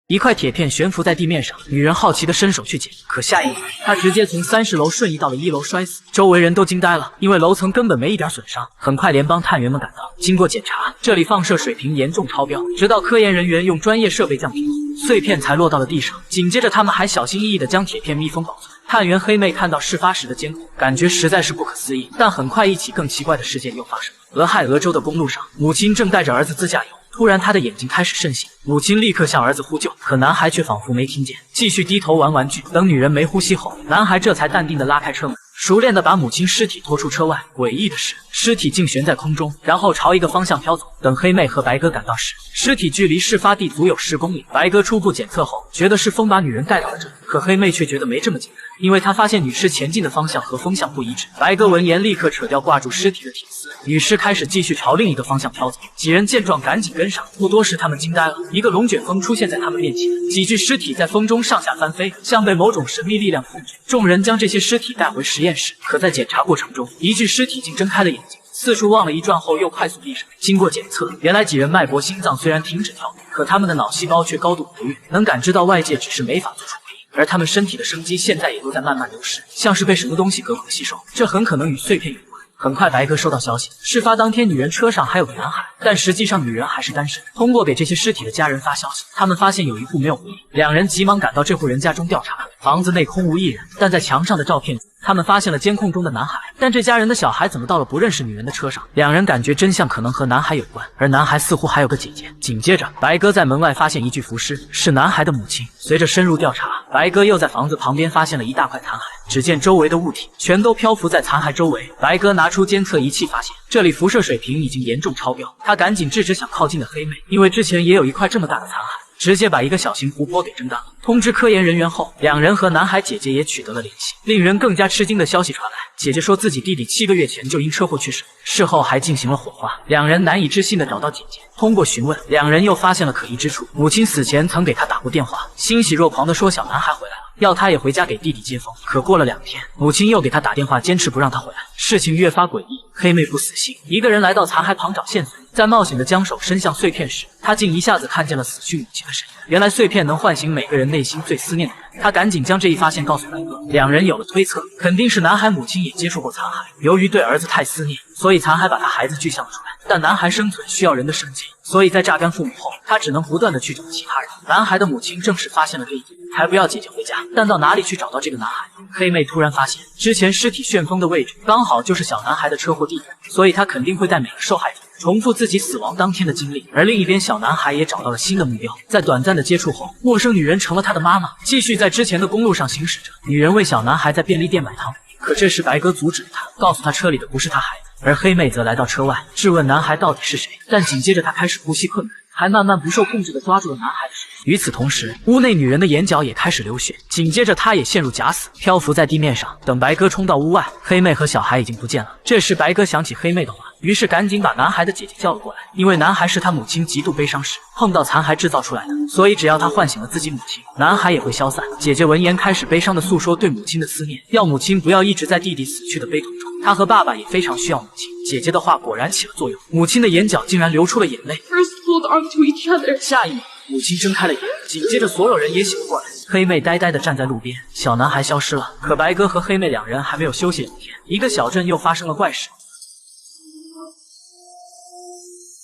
一块铁片悬浮在地面上，女人好奇地伸手去捡，可下一秒，她直接从30楼瞬移到了1楼摔死，周围人都惊呆了，因为楼层根本没一点损伤。很快，联邦探员们赶到，经过检查，这里放射水平严重超标，直到科研人员用专业设备降频后，碎片才落到了地上。紧接着，他们还小心翼翼地将铁片密封保存。探员黑妹看到事发时的监控，感觉实在是不可思议。但很快，一起更奇怪的事件又发生了。俄亥俄州的公路上，母亲正带着儿子自驾游。突然，他的眼睛开始渗血，母亲立刻向儿子呼救，可男孩却仿佛没听见，继续低头玩玩具。等女人没呼吸后，男孩这才淡定地拉开车门，熟练地把母亲尸体拖出车外。诡异的是，尸体竟悬在空中，然后朝一个方向飘走。等黑妹和白哥赶到时，尸体距离事发地足有10公里。白哥初步检测后，觉得是风把女人带到了这里，可黑妹却觉得没这么简单，因为她发现女尸前进的方向和风向不一致。白哥闻言，立刻扯掉挂住尸体的铁丝，女尸开始继续朝另一个方向飘走。几人见状，赶紧跟上。不多时，他们惊呆了，一个龙卷风出现在他们面前，几具尸体在风中上下翻飞，像被某种神秘力量控制。众人将这些尸体带回实验室，可在检查过程中，一具尸体竟睁开了眼睛，四处望了一转后又快速闭上。经过检测，原来几人脉搏、心脏虽然停止跳动，可他们的脑细胞却高度活跃，能感知到外界，只是没法做出回应。而他们身体的生机现在也都在慢慢流失，像是被什么东西隔空吸收，这很可能与碎片有关。很快，白哥收到消息，事发当天女人车上还有个男孩，但实际上女人还是单身。通过给这些尸体的家人发消息，他们发现有一户没有回应，两人急忙赶到这户人家中调查。房子内空无一人，但在墙上的照片中，他们发现了监控中的男孩，但这家人的小孩怎么到了不认识女人的车上？两人感觉真相可能和男孩有关，而男孩似乎还有个姐姐。紧接着，白哥在门外发现一具浮尸，是男孩的母亲。随着深入调查，白哥又在房子旁边发现了一大块残骸，只见周围的物体全都漂浮在残骸周围。白哥拿出监测仪器，发现这里辐射水平已经严重超标，他赶紧制止想靠近的黑妹，因为之前也有一块这么大的残骸。直接把一个小型湖泊给震荡了。通知科研人员后，两人和男孩姐姐也取得了联系。令人更加吃惊的消息传来，姐姐说自己弟弟7个月前就因车祸去世，事后还进行了火化。两人难以置信地找到姐姐，通过询问，两人又发现了可疑之处。母亲死前曾给他打过电话，欣喜若狂地说小男孩回来了，要他也回家给弟弟接风。可过了2天，母亲又给他打电话，坚持不让他回来。事情越发诡异，黑妹不死心，一个人来到残骸旁找线索。在冒险的将手伸向碎片时，他竟一下子看见了死去母亲的身影。原来碎片能唤醒每个人内心最思念的人。他赶紧将这一发现告诉白哥，两人有了推测，肯定是男孩母亲也接触过残骸。由于对儿子太思念，所以残骸把他孩子具象了出来。但男孩生存需要人的生机，所以在榨干父母后，他只能不断的去找其他人。男孩的母亲正是发现了这一点，才不要姐姐回家。但到哪里去找到这个男孩？黑妹突然发现，之前尸体旋风的位置刚好就是小男孩的车祸地点，所以他肯定会带每个受害者重复自己死亡当天的经历。而另一边，小男孩也找到了新的目标，在短暂的接触后，陌生女人成了他的妈妈，继续在之前的公路上行驶着。女人为小男孩在便利店买汤，可这时白哥阻止了他，告诉他车里的不是他孩子。而黑妹则来到车外，质问男孩到底是谁。但紧接着他开始呼吸困难，还慢慢不受控制地抓住了男孩的手。与此同时，屋内女人的眼角也开始流血，紧接着她也陷入假死，漂浮在地面上。等白哥冲到屋外，黑妹和小孩已经不见了。这时白哥想起黑妹的话，于是赶紧把男孩的姐姐叫了过来，因为男孩是他母亲极度悲伤时碰到残骸制造出来的，所以只要他唤醒了自己母亲，男孩也会消散。姐姐闻言开始悲伤地诉说对母亲的思念，要母亲不要一直在弟弟死去的悲痛中，她和爸爸也非常需要母亲。姐姐的话果然起了作用，母亲的眼角竟然流出了眼泪。下一秒，母亲睁开了眼，紧接着所有人也醒了过来。黑妹呆呆地站在路边，小男孩消失了。可白哥和黑妹两人还没有休息2天，一个小镇又发生了怪事。